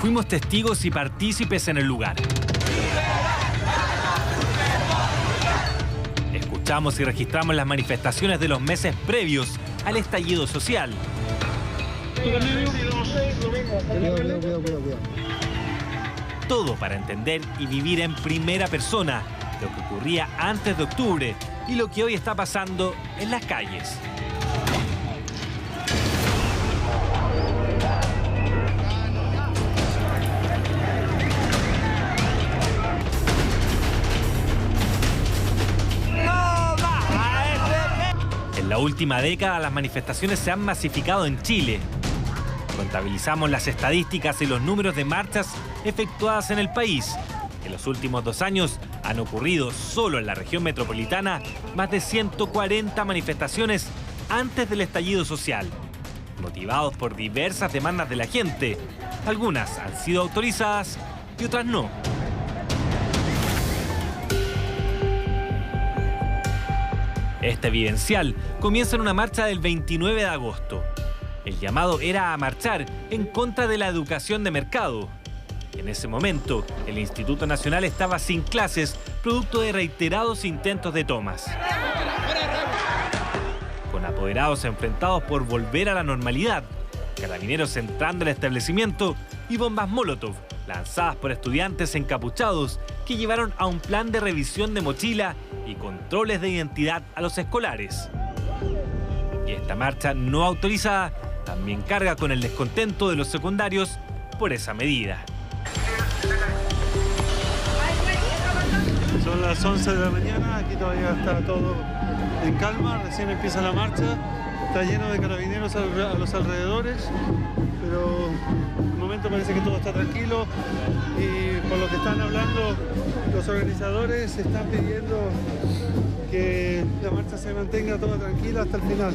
Fuimos testigos y partícipes en el lugar. Escuchamos y registramos las manifestaciones de los meses previos al estallido social. Todo para entender y vivir en primera persona lo que ocurría antes de octubre y lo que hoy está pasando en las calles. En la última década las manifestaciones se han masificado en Chile. Contabilizamos las estadísticas y los números de marchas efectuadas en el país. En los últimos 2 años han ocurrido solo en la región metropolitana más de 140 manifestaciones antes del estallido social, motivados por diversas demandas de la gente. Algunas han sido autorizadas y otras no. Este evidencial comienza en una marcha del 29 de agosto. El llamado era a marchar en contra de la educación de mercado. En ese momento, el Instituto Nacional estaba sin clases, producto de reiterados intentos de tomas. Con apoderados enfrentados por volver a la normalidad, carabineros entrando al establecimiento y bombas Molotov, lanzadas por estudiantes encapuchados que llevaron a un plan de revisión de mochila y controles de identidad a los escolares. Y esta marcha no autorizada también carga con el descontento de los secundarios por esa medida. Son las 11 de la mañana, aquí todavía está todo en calma, recién empieza la marcha, está lleno de carabineros a los alrededores, pero de momento parece que todo está tranquilo y por lo que están hablando los organizadores están pidiendo que la marcha se mantenga toda tranquila hasta el final.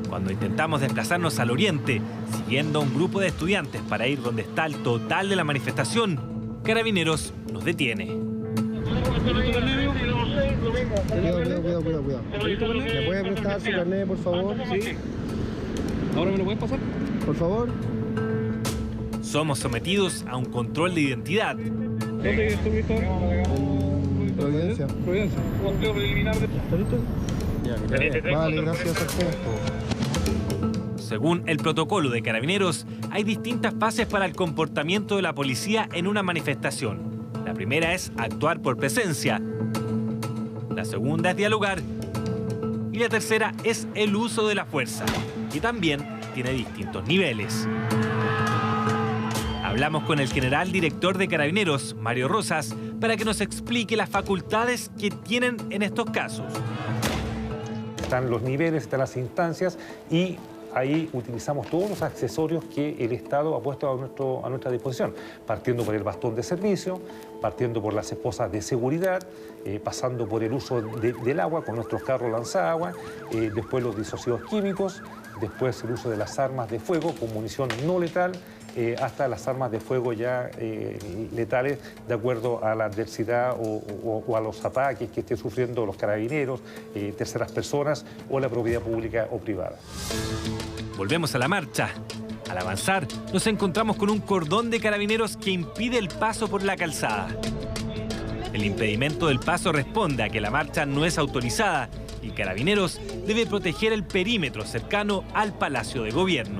Cuando intentamos desplazarnos al oriente, siguiendo a un grupo de estudiantes para ir donde está el total de la manifestación, Carabineros nos detiene. Cuidado. ¿Me puede prestar su carnet, por favor? Sí. ¿Ahora me lo puedes pasar? Por favor. Somos sometidos a un control de identidad. ¿Dónde estuviste ahora? Providencia. Providencia. Conteo preliminar de... ¿Está listo? Vale, gracias, sargento. Según el protocolo de Carabineros, hay distintas fases para el comportamiento de la policía en una manifestación. La primera es actuar por presencia. La segunda es dialogar. Y la tercera es el uso de la fuerza, que también tiene distintos niveles. Hablamos con el general director de Carabineros, Mario Rosas, para que nos explique las facultades que tienen en estos casos. Están los niveles, están las instancias y ahí utilizamos todos los accesorios que el Estado ha puesto a nuestra disposición, partiendo por el bastón de servicio, partiendo por las esposas de seguridad, pasando por el uso del agua con nuestros carros lanzagua, después los disuasivos químicos, después el uso de las armas de fuego con munición no letal, hasta las armas de fuego ya letales de acuerdo a la adversidad o a los ataques que estén sufriendo los carabineros, terceras personas o la propiedad pública o privada. Volvemos a la marcha. Al avanzar, nos encontramos con un cordón de carabineros que impide el paso por la calzada. El impedimento del paso responde a que la marcha no es autorizada y Carabineros debe proteger el perímetro cercano al Palacio de Gobierno.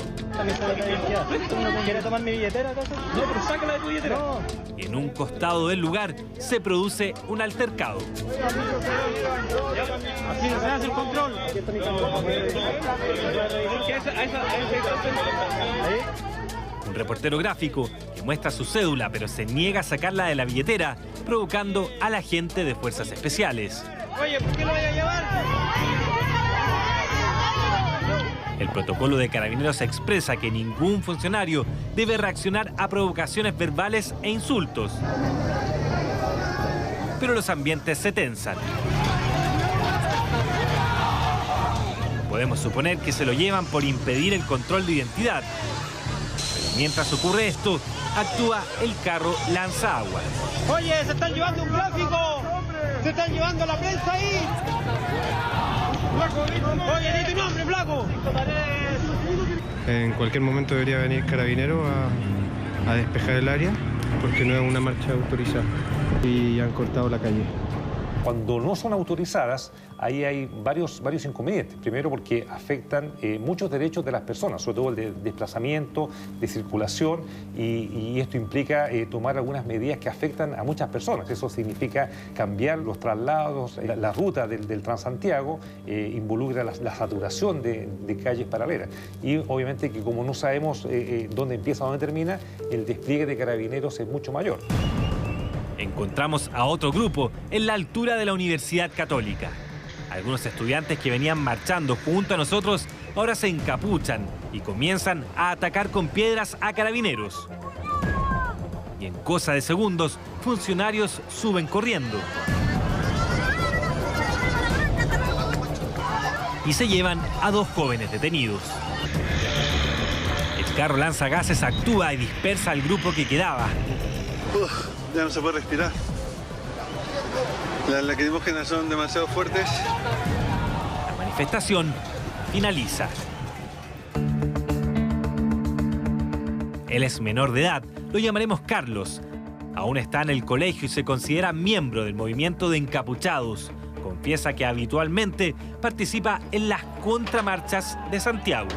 ¿Quieres tomar mi billetera, acaso? No, pero sácala de tu billetera. No. En un costado del lugar se produce un altercado. Así no se hace el control. Un reportero gráfico que muestra su cédula pero se niega a sacarla de la billetera, provocando a la gente de Fuerzas Especiales. Oye, ¿por qué lo voy a llevar? El protocolo de Carabineros expresa que ningún funcionario debe reaccionar a provocaciones verbales e insultos. Pero los ambientes se tensan. Podemos suponer que se lo llevan por impedir el control de identidad. Pero mientras ocurre esto, actúa el carro lanzaagua. Oye, se están llevando un gráfico. Se están llevando la prensa ahí. Oye, di tu nombre, flaco. En cualquier momento debería venir Carabinero a despejar el área porque no es una marcha autorizada y han cortado la calle. Cuando no son autorizadas, ahí hay varios inconvenientes. Primero porque afectan muchos derechos de las personas, sobre todo el de desplazamiento, de circulación, y esto implica tomar algunas medidas que afectan a muchas personas. Eso significa cambiar los traslados, la ruta del Transantiago, involucra la saturación de calles paralelas. Y obviamente que como no sabemos dónde empieza, dónde termina, el despliegue de carabineros es mucho mayor. Encontramos a otro grupo en la altura de la Universidad Católica. Algunos estudiantes que venían marchando junto a nosotros ahora se encapuchan y comienzan a atacar con piedras a carabineros. Y en cosa de segundos, funcionarios suben corriendo. Y se llevan a 2 jóvenes detenidos. El carro lanzagases actúa y dispersa al grupo que quedaba. Ya no se puede respirar. Las lacrimógenas son demasiado fuertes. La manifestación finaliza. Él es menor de edad, lo llamaremos Carlos. Aún está en el colegio y se considera miembro del movimiento de encapuchados. Confiesa que habitualmente participa en las contramarchas de Santiago.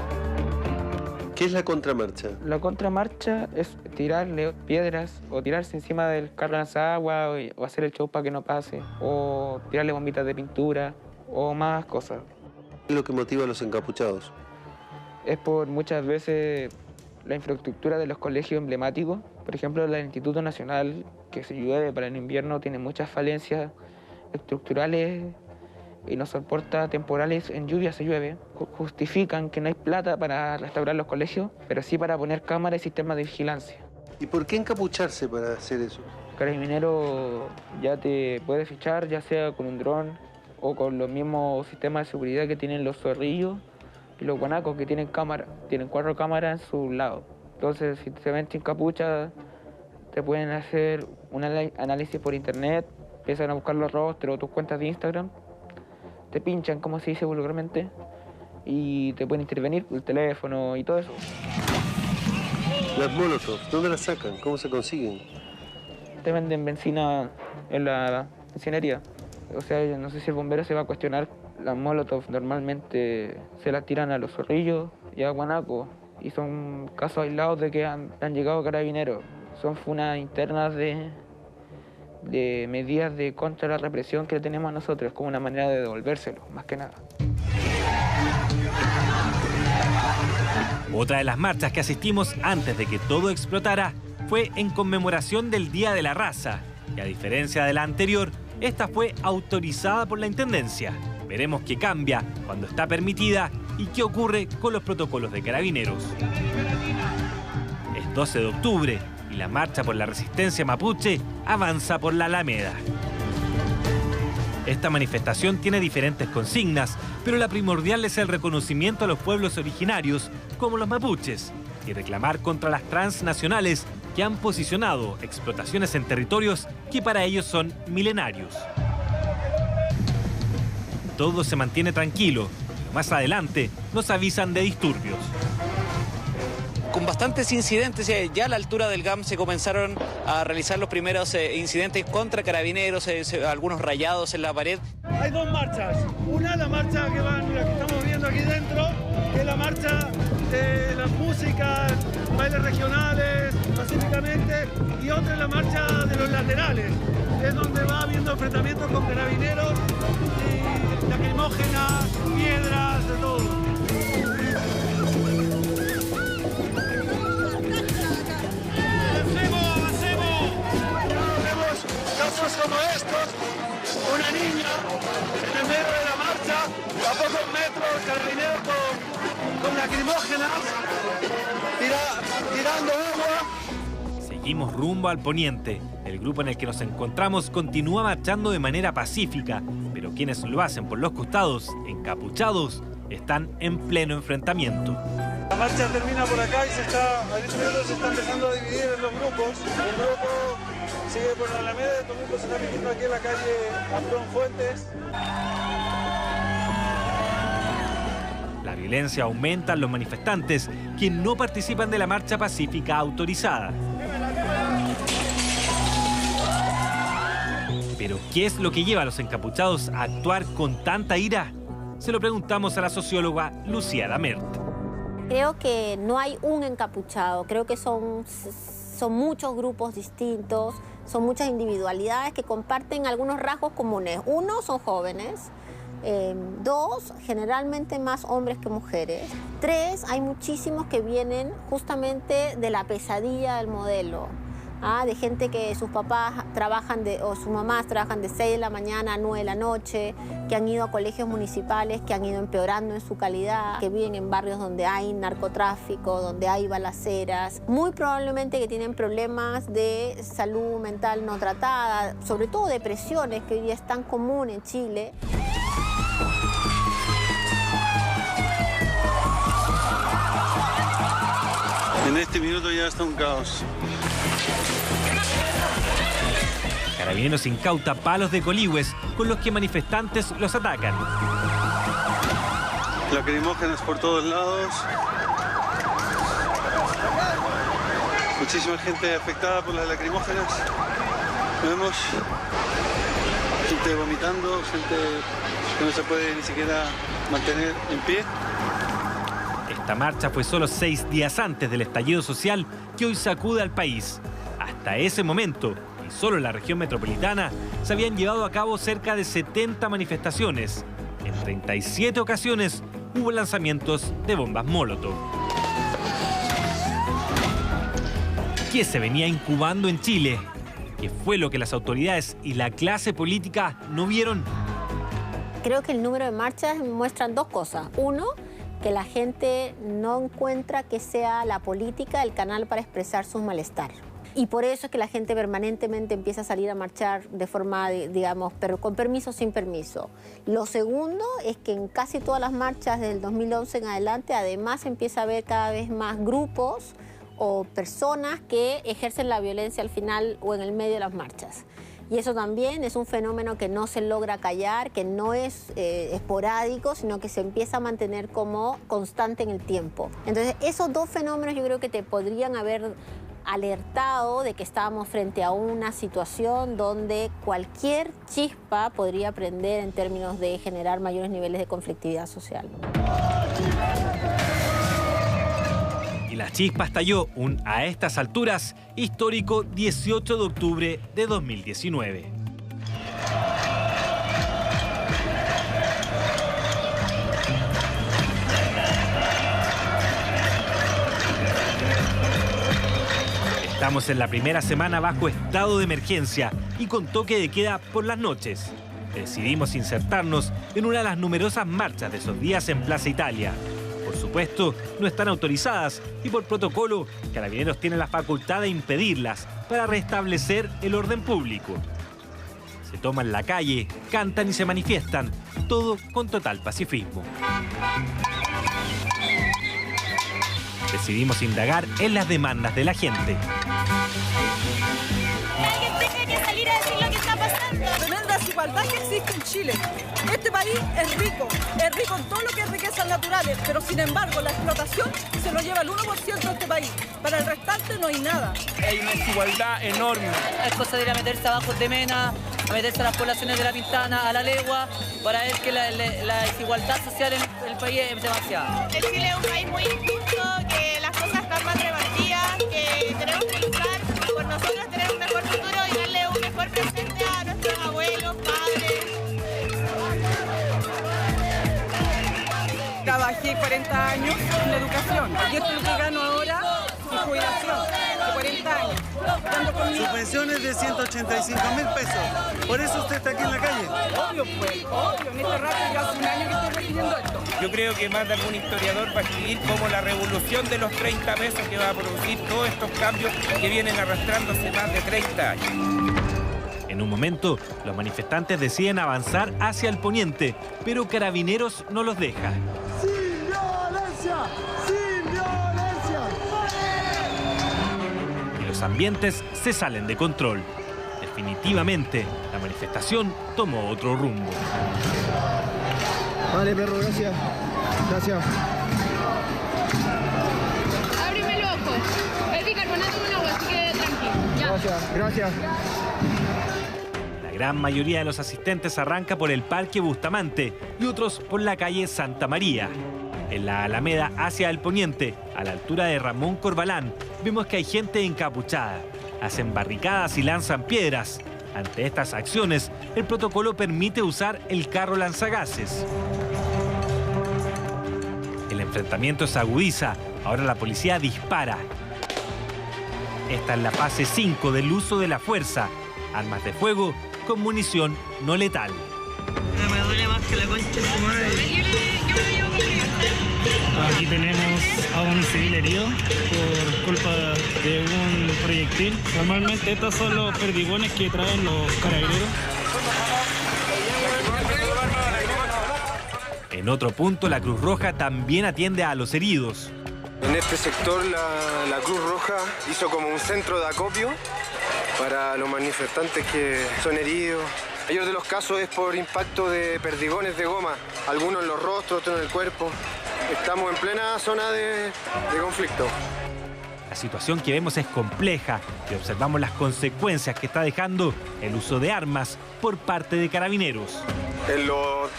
¿Qué es la contramarcha? La contramarcha es tirarle piedras o tirarse encima del carro lanzagua o hacer el show para que no pase, o tirarle bombitas de pintura o más cosas. ¿Qué es lo que motiva a los encapuchados? Es por muchas veces la infraestructura de los colegios emblemáticos. Por ejemplo, el Instituto Nacional, que se llueve para el invierno, tiene muchas falencias estructurales y no soporta temporales en lluvia, se llueve. Justifican que no hay plata para restaurar los colegios, pero sí para poner cámaras y sistemas de vigilancia. ¿Y por qué encapucharse para hacer eso? Carabinero ya te puede fichar, ya sea con un dron o con los mismos sistemas de seguridad que tienen los zorrillos y los guanacos, que tienen cámara. Tienen 4 cámaras en su lado. Entonces, si te ven sin capucha, te pueden hacer un análisis por internet, empiezan a buscar los rostros o tus cuentas de Instagram, te pinchan, como se dice vulgarmente, y te pueden intervenir el teléfono y todo eso. Las molotov, ¿dónde las sacan? ¿Cómo se consiguen? Te venden benzina en la bencinería. O sea, no sé si el bombero se va a cuestionar. Las molotov normalmente se las tiran a los zorrillos y a guanacos, y son casos aislados de que han llegado carabineros. Son funas internas de medidas de contra la represión que tenemos a nosotros, como una manera de devolvérselo, más que nada. Otra de las marchas que asistimos antes de que todo explotara fue en conmemoración del Día de la Raza. Y a diferencia de la anterior, esta fue autorizada por la Intendencia. Veremos qué cambia cuando está permitida y qué ocurre con los protocolos de carabineros. Es 12 de octubre y la marcha por la resistencia mapuche avanza por la Alameda. Esta manifestación tiene diferentes consignas, pero la primordial es el reconocimiento a los pueblos originarios, como los mapuches, y reclamar contra las transnacionales que han posicionado explotaciones en territorios que para ellos son milenarios. Todo se mantiene tranquilo, pero más adelante nos avisan de disturbios. Con bastantes incidentes, ya a la altura del GAM se comenzaron a realizar los primeros incidentes contra carabineros, algunos rayados en la pared. Hay 2 marchas. Una, la marcha que estamos viendo aquí dentro, que es la marcha de las músicas, bailes regionales, pacíficamente, y otra es la marcha de los laterales, es donde va habiendo enfrentamientos con carabineros y lacrimógenas, piedras, de todo. Casos como estos, una niña en el medio de la marcha, a pocos metros, carabinero con lacrimógenas, tirando agua. Seguimos rumbo al poniente. El grupo en el que nos encontramos continúa marchando de manera pacífica, pero quienes lo hacen por los costados, encapuchados, están en pleno enfrentamiento. La marcha termina por acá y se está empezando a dividir en los grupos. Un grupo sigue por la Alameda, otro grupo se está metiendo aquí en la calle Antón Fuentes. La violencia aumenta en los manifestantes que no participan de la marcha pacífica autorizada. Pero, ¿qué es lo que lleva a los encapuchados a actuar con tanta ira? Se lo preguntamos a la socióloga Lucía Damert. Creo que no hay un encapuchado, creo que son muchos grupos distintos, son muchas individualidades que comparten algunos rasgos comunes. Uno, son jóvenes. Dos, generalmente más hombres que mujeres. Tres, hay muchísimos que vienen justamente de la pesadilla del modelo. De gente que sus papás trabajan o sus mamás trabajan de 6 de la mañana a 9 de la noche, que han ido a colegios municipales, que han ido empeorando en su calidad, que viven en barrios donde hay narcotráfico, donde hay balaceras, muy probablemente que tienen problemas de salud mental no tratada, sobre todo depresiones, que hoy día es tan común en Chile. En este minuto ya está un caos. Carabineros incauta palos de coligües con los que manifestantes los atacan. Lacrimógenas por todos lados. Muchísima gente afectada por las lacrimógenas. Vemos gente vomitando, gente que no se puede ni siquiera mantener en pie. Esta marcha fue solo 6 días antes del estallido social que hoy sacude al país. Hasta ese momento, y solo en la región metropolitana, se habían llevado a cabo cerca de 70 manifestaciones. En 37 ocasiones hubo lanzamientos de bombas Molotov. ¿Qué se venía incubando en Chile? ¿Qué fue lo que las autoridades y la clase política no vieron? Creo que el número de marchas muestran dos cosas. Uno, que la gente no encuentra que sea la política el canal para expresar su malestar. Y por eso es que la gente permanentemente empieza a salir a marchar de forma, digamos, pero con permiso o sin permiso. Lo segundo es que en casi todas las marchas del 2011 en adelante, además empieza a haber cada vez más grupos o personas que ejercen la violencia al final o en el medio de las marchas. Y eso también es un fenómeno que no se logra callar, que no es esporádico, sino que se empieza a mantener como constante en el tiempo. Entonces, esos dos fenómenos yo creo que te podrían haber alertado de que estábamos frente a una situación donde cualquier chispa podría prender en términos de generar mayores niveles de conflictividad social. Y la chispa estalló a estas alturas, histórico 18 de octubre de 2019. Estamos en la primera semana bajo estado de emergencia y con toque de queda por las noches. Decidimos insertarnos en una de las numerosas marchas de esos días en Plaza Italia. Por supuesto, no están autorizadas y por protocolo, Carabineros tiene la facultad de impedirlas para restablecer el orden público. Se toman la calle, cantan y se manifiestan, todo con total pacifismo. Decidimos indagar en las demandas de la gente. Alguien tiene que salir a decir lo que está pasando. Tremenda desigualdad que existe en Chile. Este país es rico en todo lo que es riquezas naturales, pero sin embargo la explotación se lo lleva el 1% de este país. Para el restante no hay nada. Hay una desigualdad enorme. Es cosa de ir a meterse abajo de Mena, a meterse a las poblaciones de La Pintana, a La Legua, para ver que la desigualdad social en el país es demasiada. Chile es un país muy injusto, que las cosas están más repartidas, que tenemos que luchar por nosotros tener un mejor futuro y darle un mejor presente a nuestros abuelos, padres. Trabajé 40 años en la educación y esto es lo que gano ahora en jubilación de 40 años. Subvenciones de 185.000 pesos. Por eso usted está aquí en la calle. Obvio, pues, obvio. En este rato ya hace un año que estoy recibiendo esto. Yo creo que más de algún historiador va a escribir como la revolución de los 30 pesos que va a producir todos estos cambios que vienen arrastrándose más de 30 años. En un momento, los manifestantes deciden avanzar hacia el poniente, pero Carabineros no los deja. ¡Sin violencia! ¡Sin violencia! Y los ambientes se salen de control. Definitivamente, la manifestación tomó otro rumbo. Vale, perro, gracias. Gracias. Ábreme el ojo. Es bicarbonato con agua, así que tranquilo. Ya. Gracias, gracias. La gran mayoría de los asistentes arranca por el Parque Bustamante y otros por la calle Santa María. En la Alameda hacia el poniente, a la altura de Ramón Corbalán, vemos que hay gente encapuchada. Hacen barricadas y lanzan piedras. Ante estas acciones, el protocolo permite usar el carro lanzagases. El enfrentamiento se agudiza. Ahora la policía dispara. Esta es la fase 5 del uso de la fuerza. Armas de fuego con munición no letal. Me duele más que la concha de su madre. Aquí tenemos a un civil herido por culpa de un proyectil. Normalmente estos son los perdigones que traen los carabineros. En otro punto, la Cruz Roja también atiende a los heridos. En este sector la Cruz Roja hizo como un centro de acopio para los manifestantes que son heridos. El mayor de los casos es por impacto de perdigones de goma, algunos en los rostros, otros en el cuerpo. Estamos en plena zona de conflicto. La situación que vemos es compleja y observamos las consecuencias que está dejando el uso de armas por parte de carabineros. En los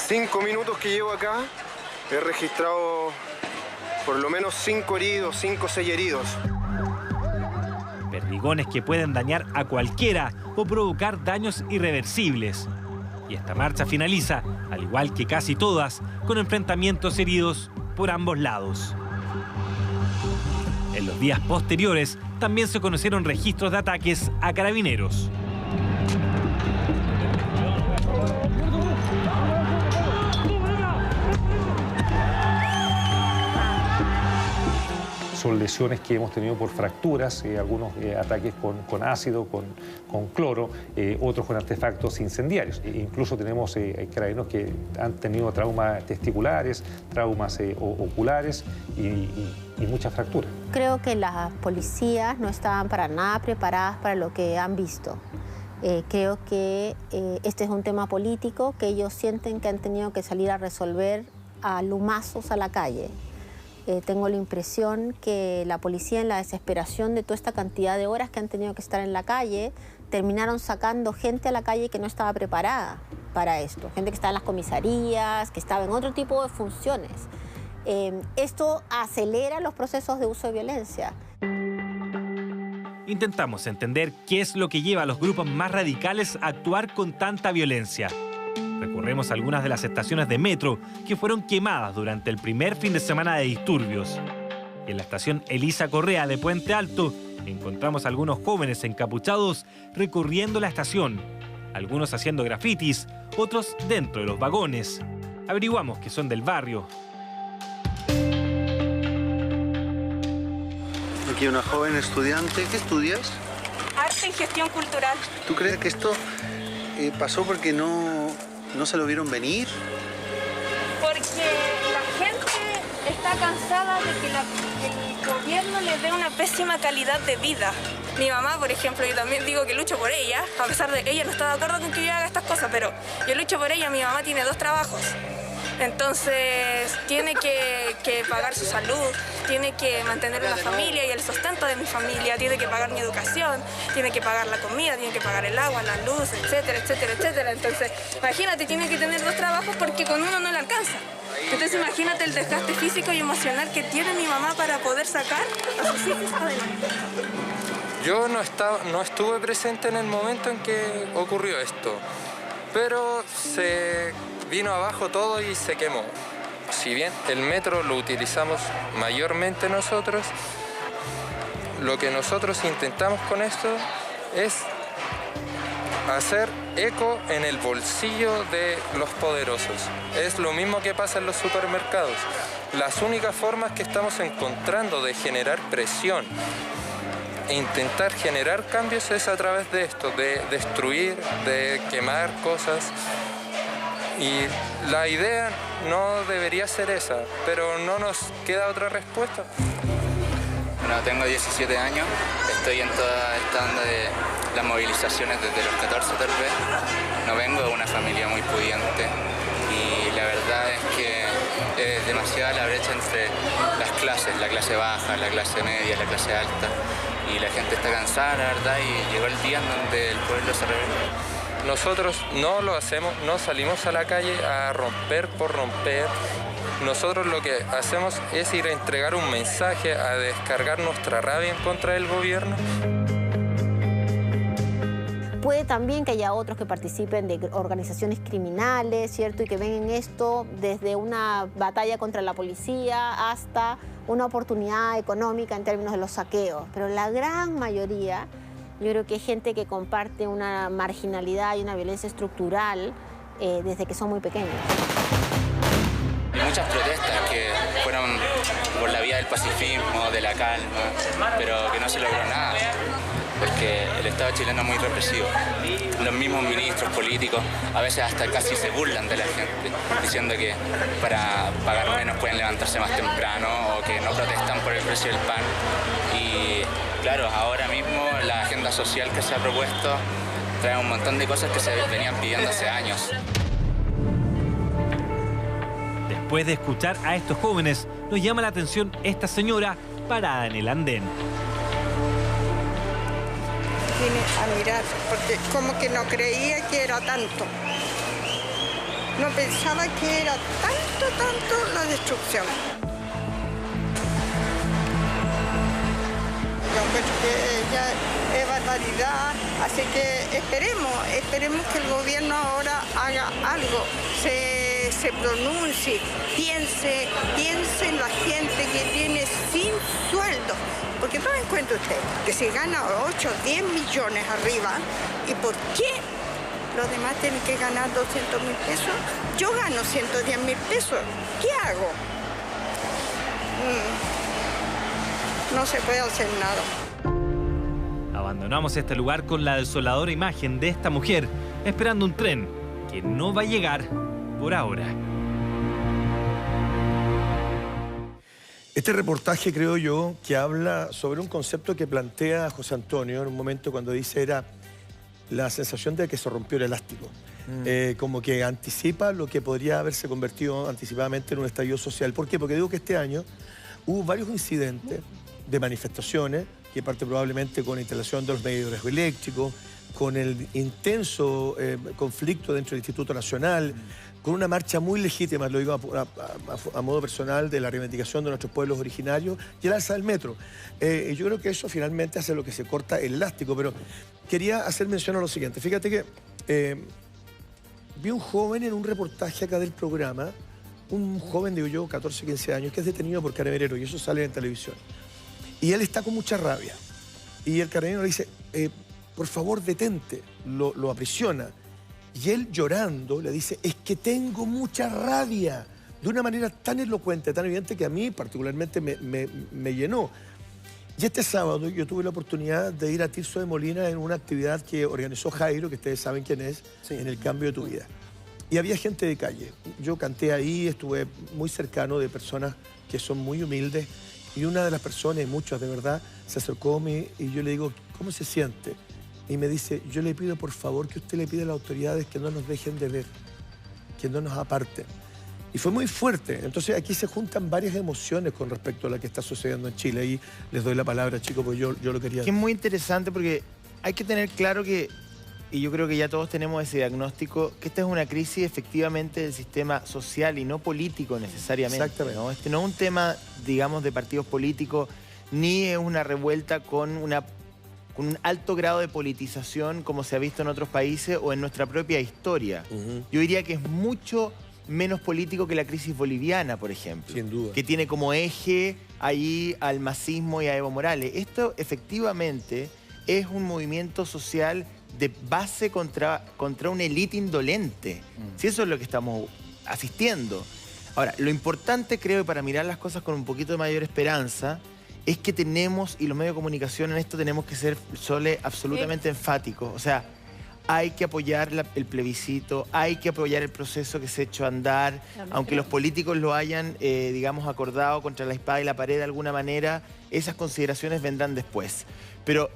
5 minutos que llevo acá, he registrado por lo menos 5 heridos, 5 o 6 heridos. Perdigones que pueden dañar a cualquiera o provocar daños irreversibles. Y esta marcha finaliza, al igual que casi todas, con enfrentamientos heridos por ambos lados. En los días posteriores también se conocieron registros de ataques a carabineros. Son lesiones que hemos tenido por fracturas, algunos ataques con ácido, con cloro, otros con artefactos incendiarios. Incluso tenemos carabineros que han tenido traumas testiculares, traumas oculares y muchas fracturas. Creo que las policías no estaban para nada preparadas para lo que han visto. Creo que este es un tema político que ellos sienten que han tenido que salir a resolver a lumazos a la calle. Tengo la impresión que la policía, en la desesperación de toda esta cantidad de horas que han tenido que estar en la calle, terminaron sacando gente a la calle que no estaba preparada para esto. Gente que estaba en las comisarías, que estaba en otro tipo de funciones. Esto acelera los procesos de uso de violencia. Intentamos entender qué es lo que lleva a los grupos más radicales a actuar con tanta violencia. Recorremos algunas de las estaciones de metro que fueron quemadas durante el primer fin de semana de disturbios. En la estación Elisa Correa de Puente Alto encontramos a algunos jóvenes encapuchados recorriendo la estación, algunos haciendo grafitis, otros dentro de los vagones. Averiguamos que son del barrio. Aquí una joven estudiante. ¿Qué estudias? Arte y gestión cultural. ¿Tú crees que esto pasó porque no se lo vieron venir? Porque la gente está cansada de que el gobierno les dé una pésima calidad de vida. Mi mamá, por ejemplo, yo también digo que lucho por ella, a pesar de que ella no está de acuerdo con que yo haga estas cosas, pero yo lucho por ella. Mi mamá tiene 2 trabajos. Entonces tiene que pagar su salud, tiene que mantener una familia y el sustento de mi familia, tiene que pagar mi educación, tiene que pagar la comida, tiene que pagar el agua, la luz, etcétera, etcétera, etcétera. Entonces, imagínate, tiene que tener 2 trabajos porque con uno no le alcanza. Entonces, imagínate el desgaste físico y emocional que tiene mi mamá para poder sacar a sus hijos adelante. Yo no estuve presente en el momento en que ocurrió esto, pero se vino abajo todo y se quemó. Si bien el metro lo utilizamos mayormente nosotros, lo que nosotros intentamos con esto es hacer eco en el bolsillo de los poderosos. Es lo mismo que pasa en los supermercados. Las únicas formas que estamos encontrando de generar presión e intentar generar cambios es a través de esto, de destruir, de quemar cosas. Y la idea no debería ser esa, pero no nos queda otra respuesta. Bueno, tengo 17 años, estoy en toda esta onda de las movilizaciones desde los 14 tal vez. No vengo de una familia muy pudiente y la verdad es que es demasiada la brecha entre las clases, la clase baja, la clase media, la clase alta. Y la gente está cansada, la verdad, y llegó el día en donde el pueblo se rebeló. nosotros no lo hacemos, no salimos a la calle a romper por romper. Nosotros lo que hacemos es ir a entregar un mensaje, a descargar nuestra rabia en contra del gobierno. Puede también que haya otros que participen de organizaciones criminales, ¿cierto? Y que ven en esto desde una batalla contra la policía hasta una oportunidad económica en términos de los saqueos. Pero la gran mayoría, yo creo que es gente que comparte una marginalidad y una violencia estructural desde que son muy pequeños. Hay muchas protestas que fueron por la vía del pacifismo, de la calma, pero que no se logró nada, porque el Estado chileno es muy represivo. Los mismos ministros políticos a veces hasta casi se burlan de la gente, diciendo que para pagar menos pueden levantarse más temprano o que no protestan por el precio del pan. Y claro, ahora mismo la agenda social que se ha propuesto trae un montón de cosas que se venían pidiendo hace años. Después de escuchar a estos jóvenes, nos llama la atención esta señora parada en el andén. Vine a mirar, porque como que no creía que era tanto. No pensaba que era tanto la destrucción. Yo encuentro que ya es barbaridad, así que esperemos que el gobierno ahora haga algo, se pronuncie, piense en la gente que tiene sin sueldo. Porque tomen en cuenta usted que se gana 8 o 10 millones arriba, ¿y por qué los demás tienen que ganar 200.000 pesos? Yo gano 110.000 pesos, ¿qué hago? No se puede hacer nada. Abandonamos este lugar con la desoladora imagen de esta mujer esperando un tren que no va a llegar por ahora. Este reportaje, creo yo, que habla sobre un concepto que plantea José Antonio en un momento cuando dice era la sensación de que se rompió el elástico. Como que anticipa lo que podría haberse convertido anticipadamente en un estallido social. ¿Por qué? Porque digo que este año hubo varios incidentes de manifestaciones, que parte probablemente con la instalación de los medidores eléctricos, con el intenso conflicto dentro del Instituto Nacional, con una marcha muy legítima, lo digo a modo personal, de la reivindicación de nuestros pueblos originarios y el alza del metro. Yo creo que eso finalmente hace lo que se corta el elástico, pero quería hacer mención a lo siguiente. Fíjate que vi un joven en un reportaje acá del programa, un joven, digo yo, 14, 15 años, que es detenido por carabineros y eso sale en televisión. Y él está con mucha rabia. Y el carabinero le dice, por favor, detente, lo aprisiona. Y él llorando le dice, es que tengo mucha rabia, de una manera tan elocuente, tan evidente que a mí particularmente me llenó. Y este sábado yo tuve la oportunidad de ir a Tirso de Molina en una actividad que organizó Jairo, que ustedes saben quién es, sí, en el Cambio de tu Vida. Y había gente de calle. Yo canté ahí, estuve muy cercano de personas que son muy humildes. Y una de las personas, y muchas de verdad, se acercó a mí y yo le digo, ¿cómo se siente? Y me dice, yo le pido por favor que usted le pida a las autoridades que no nos dejen de ver, que no nos aparten. Y fue muy fuerte. Entonces aquí se juntan varias emociones con respecto a lo que está sucediendo en Chile. Y les doy la palabra, chicos, porque yo lo quería... Que es muy interesante porque hay que tener claro que, y yo creo que ya todos tenemos ese diagnóstico, que esta es una crisis efectivamente del sistema social y no político necesariamente. Exactamente. ¿no? Este no es un tema, digamos, de partidos políticos, ni es una revuelta con un alto grado de politización como se ha visto en otros países o en nuestra propia historia. Yo diría que es mucho menos político que la crisis boliviana, por ejemplo. Sin duda. Que tiene como eje ahí al masismo y a Evo Morales. Esto efectivamente es un movimiento social de base contra una élite indolente. Si eso es lo que estamos asistiendo. Ahora, lo importante, creo, para mirar las cosas con un poquito de mayor esperanza, es que tenemos, y los medios de comunicación en esto tenemos que ser absolutamente enfáticos. O sea, hay que apoyar el plebiscito, hay que apoyar el proceso que se ha hecho andar, aunque los políticos lo hayan, digamos, acordado contra la espada y la pared de alguna manera, esas consideraciones vendrán después. Pero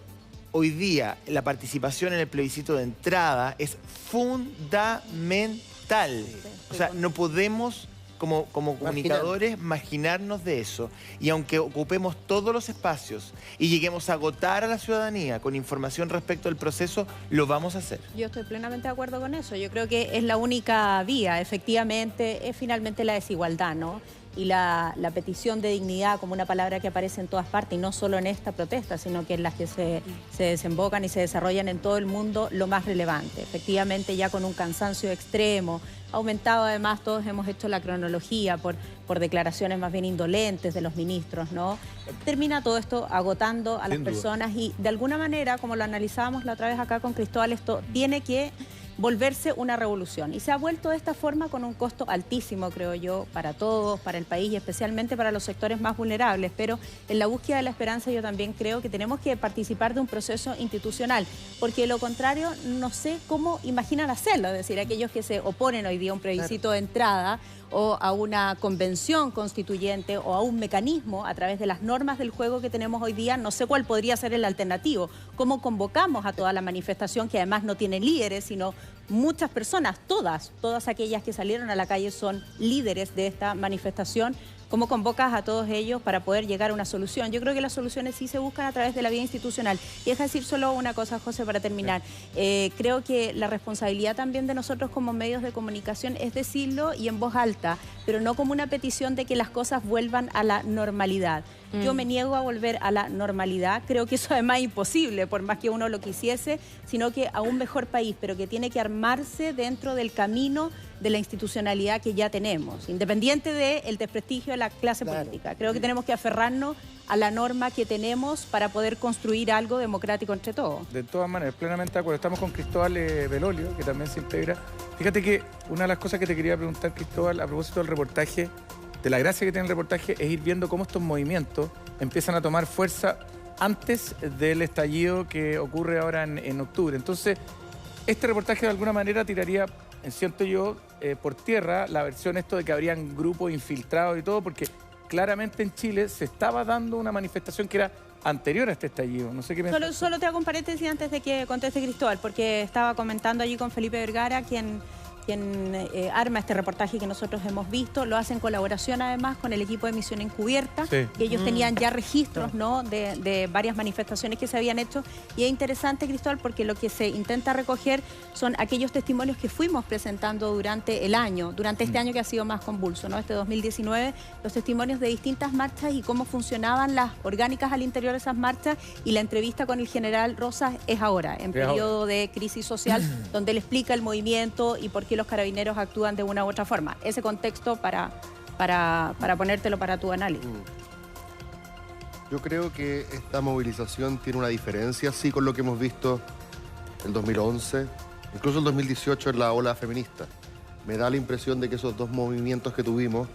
hoy día la participación en el plebiscito de entrada es fundamental. O sea, no podemos como comunicadores, marginarnos de eso. Y aunque ocupemos todos los espacios y lleguemos a agotar a la ciudadanía con información respecto al proceso, lo vamos a hacer. Yo estoy plenamente de acuerdo con eso. Yo creo que es la única vía, efectivamente, es finalmente la desigualdad, ¿no? Y la petición de dignidad como una palabra que aparece en todas partes, y no solo en esta protesta, sino que en las que se desembocan y se desarrollan en todo el mundo, lo más relevante. Efectivamente, ya con un cansancio extremo, aumentado además, todos hemos hecho la cronología por declaraciones más bien indolentes de los ministros, ¿no? Termina todo esto agotando a las personas y de alguna manera, como lo analizábamos la otra vez acá con Cristóbal, esto tiene que volverse una revolución. Y se ha vuelto de esta forma con un costo altísimo, creo yo, para todos, para el país y especialmente para los sectores más vulnerables. Pero en la búsqueda de la esperanza yo también creo que tenemos que participar de un proceso institucional, porque de lo contrario no sé cómo imaginan hacerlo. Es decir, aquellos que se oponen hoy día a un plebiscito de entrada o a una convención constituyente o a un mecanismo a través de las normas del juego que tenemos hoy día, no sé cuál podría ser el alternativo. ¿Cómo convocamos a toda la manifestación, que además no tiene líderes, sino muchas personas, todas aquellas que salieron a la calle son líderes de esta manifestación? ¿Cómo convocas a todos ellos para poder llegar a una solución? Yo creo que las soluciones sí se buscan a través de la vía institucional. Y deja decir solo una cosa, José, para terminar. Creo que la responsabilidad también de nosotros como medios de comunicación es decirlo y en voz alta, pero no como una petición de que las cosas vuelvan a la normalidad. Yo me niego a volver a la normalidad. Creo que eso además es imposible, por más que uno lo quisiese, sino que a un mejor país, pero que tiene que armarse dentro del camino de la institucionalidad que ya tenemos, independiente del desprestigio de la clase política. Creo que tenemos que aferrarnos a la norma que tenemos para poder construir algo democrático entre todos. De todas maneras, plenamente de acuerdo. Estamos con Cristóbal Belolio, que también se integra. Fíjate que una de las cosas que te quería preguntar, Cristóbal, a propósito del reportaje, de la gracia que tiene el reportaje, es ir viendo cómo estos movimientos empiezan a tomar fuerza antes del estallido que ocurre ahora en octubre. Entonces, este reportaje de alguna manera tiraría, siento yo, por tierra la versión esto de que habrían grupos infiltrados y todo, porque claramente en Chile se estaba dando una manifestación que era anterior a este estallido. No sé qué piensas. Solo te hago un paréntesis antes de que conteste Cristóbal, porque estaba comentando allí con Felipe Vergara, quien arma este reportaje que nosotros hemos visto. Lo hace en colaboración además con el equipo de Misión Encubierta, que ellos tenían ya registros, ¿no?, de varias manifestaciones que se habían hecho. Y es interesante, Cristóbal, porque lo que se intenta recoger son aquellos testimonios que fuimos presentando durante el año, durante este año que ha sido más convulso, ¿no?, este 2019, los testimonios de distintas marchas y cómo funcionaban las orgánicas al interior de esas marchas. Y la entrevista con el general Rosas es ahora, en periodo de crisis social, donde él explica el movimiento y por qué los carabineros actúan de una u otra forma. Ese contexto para ponértelo para tu análisis. Yo creo que esta movilización tiene una diferencia, sí, con lo que hemos visto el 2011, incluso el 2018 en la ola feminista. Me da la impresión de que esos dos movimientos que tuvimos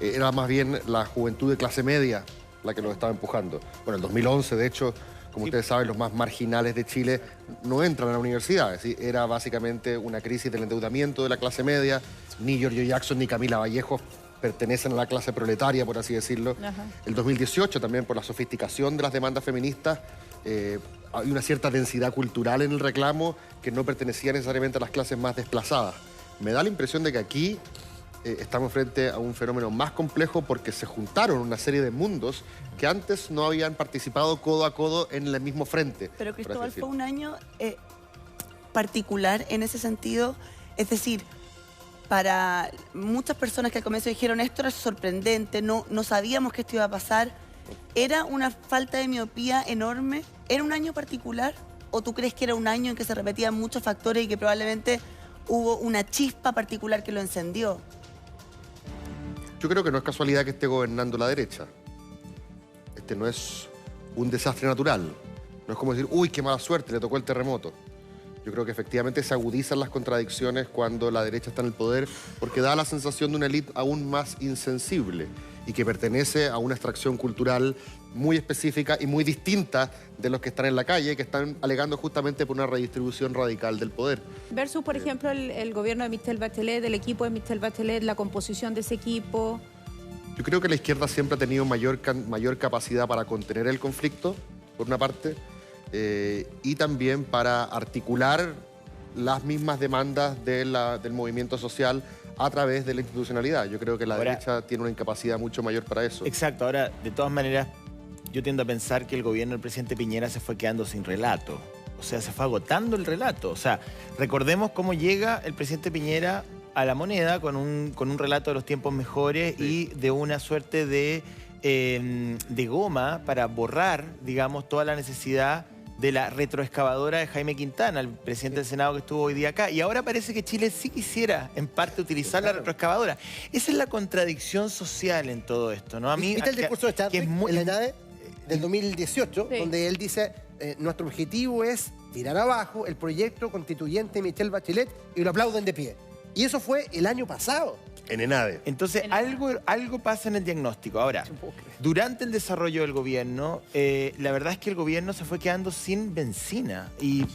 era más bien la juventud de clase media la que los estaba empujando. Bueno, el 2011, de hecho, como ustedes saben, los más marginales de Chile no entran a la universidad. Es decir, era básicamente una crisis del endeudamiento de la clase media. Ni Giorgio Jackson ni Camila Vallejo pertenecen a la clase proletaria, por así decirlo. El 2018 también, por la sofisticación de las demandas feministas, hay una cierta densidad cultural en el reclamo que no pertenecía necesariamente a las clases más desplazadas. Me da la impresión de que aquí estamos frente a un fenómeno más complejo porque se juntaron una serie de mundos que antes no habían participado codo a codo en el mismo frente. Pero Cristóbal, fue un año particular en ese sentido, es decir, para muchas personas que al comienzo dijeron esto era sorprendente, no sabíamos que esto iba a pasar, ¿era una falta de miopía enorme? ¿Era un año particular? ¿O tú crees que era un año en que se repetían muchos factores y que probablemente hubo una chispa particular que lo encendió? Yo creo que no es casualidad que esté gobernando la derecha. Este no es un desastre natural. No es como decir, uy, qué mala suerte, le tocó el terremoto. Yo creo que efectivamente se agudizan las contradicciones cuando la derecha está en el poder, porque da la sensación de una élite aún más insensible y que pertenece a una extracción cultural muy específica y muy distinta de los que están en la calle, que están alegando justamente por una redistribución radical del poder. Versus, por ejemplo, el gobierno de Michelle Bachelet, del equipo de Michelle Bachelet, la composición de ese equipo. Yo creo que la izquierda siempre ha tenido mayor capacidad para contener el conflicto, por una parte, y también para articular las mismas demandas del movimiento social a través de la institucionalidad. Yo creo que la derecha tiene una incapacidad mucho mayor para eso. Exacto. Ahora, de todas maneras, yo tiendo a pensar que el gobierno del presidente Piñera se fue quedando sin relato. O sea, se fue agotando el relato. O sea, recordemos cómo llega el presidente Piñera a La Moneda con un relato de los tiempos mejores y de una suerte de goma para borrar, digamos, toda la necesidad de la retroexcavadora de Jaime Quintana, el presidente del Senado que estuvo hoy día acá. Y ahora parece que Chile sí quisiera, en parte, utilizar la retroexcavadora. Esa es la contradicción social en todo esto, ¿no? A mí, ¿viste el discurso de Chadwick en la ENADE del 2018? Sí. Donde él dice, nuestro objetivo es tirar abajo el proyecto constituyente de Michelle Bachelet, y lo aplauden de pie. Y eso fue el año pasado. En ENADE. Entonces, algo pasa en el diagnóstico. Ahora, durante el desarrollo del gobierno, la verdad es que el gobierno se fue quedando sin benzina. Y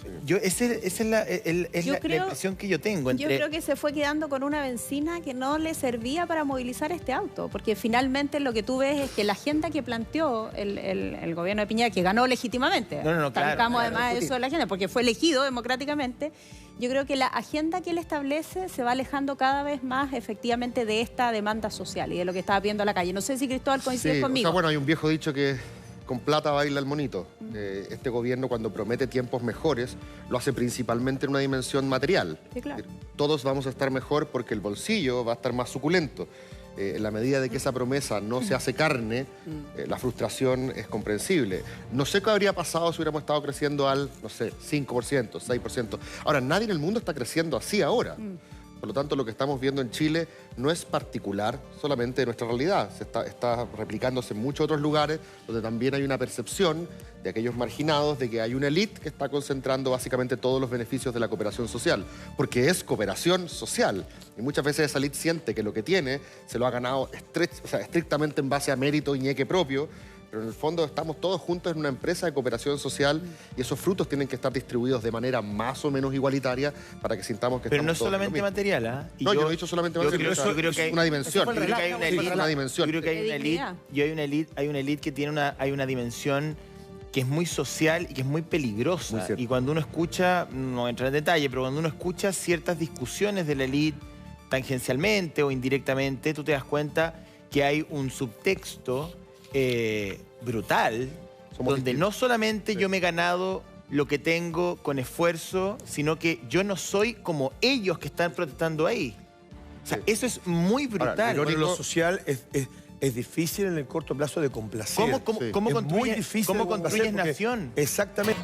esa es la impresión que yo tengo. Yo creo que se fue quedando con una benzina que no le servía para movilizar este auto. Porque finalmente lo que tú ves es que la agenda que planteó el gobierno de Piñera, que ganó legítimamente, talcamos además eso de la agenda, porque fue elegido democráticamente, yo creo que la agenda que él establece se va alejando cada vez más efectivamente de esta demanda social y de lo que estaba viendo a la calle. No sé si Cristóbal coincide conmigo. O sea, bueno, hay un viejo dicho que con plata baila el monito. Este gobierno, cuando promete tiempos mejores, lo hace principalmente en una dimensión material. Sí, claro. Todos vamos a estar mejor porque el bolsillo va a estar más suculento. En la medida de que esa promesa no se hace carne, la frustración es comprensible. No sé qué habría pasado si hubiéramos estado creciendo al, no sé, 5%, 6%. Ahora, nadie en el mundo está creciendo así ahora. Por lo tanto, lo que estamos viendo en Chile no es particular solamente de nuestra realidad. Está replicándose en muchos otros lugares donde también hay una percepción de aquellos marginados de que hay una élite que está concentrando básicamente todos los beneficios de la cooperación social. Porque es cooperación social. Y muchas veces esa élite siente que lo que tiene se lo ha ganado estrictamente en base a mérito y ñeque propio. Pero en el fondo estamos todos juntos en una empresa de cooperación social y esos frutos tienen que estar distribuidos de manera más o menos igualitaria para que sintamos que pero estamos todos. Pero no solamente material, ¿ah? No, yo no he dicho solamente material. Yo creo que hay una dimensión. Yo creo que hay una élite. Yo creo que hay una élite que tiene una dimensión que es muy social y que es muy peligrosa. Y cuando uno escucha, no entra en detalle, pero cuando uno escucha ciertas discusiones de la élite tangencialmente o indirectamente, tú te das cuenta que hay un subtexto brutal, donde no solamente yo me he ganado lo que tengo con esfuerzo, sino que yo no soy como ellos que están protestando ahí. O sea, eso es muy brutal. Ahora, bueno, lo social es difícil en el corto plazo de complacer. ¿Cómo construyes nación? Exactamente.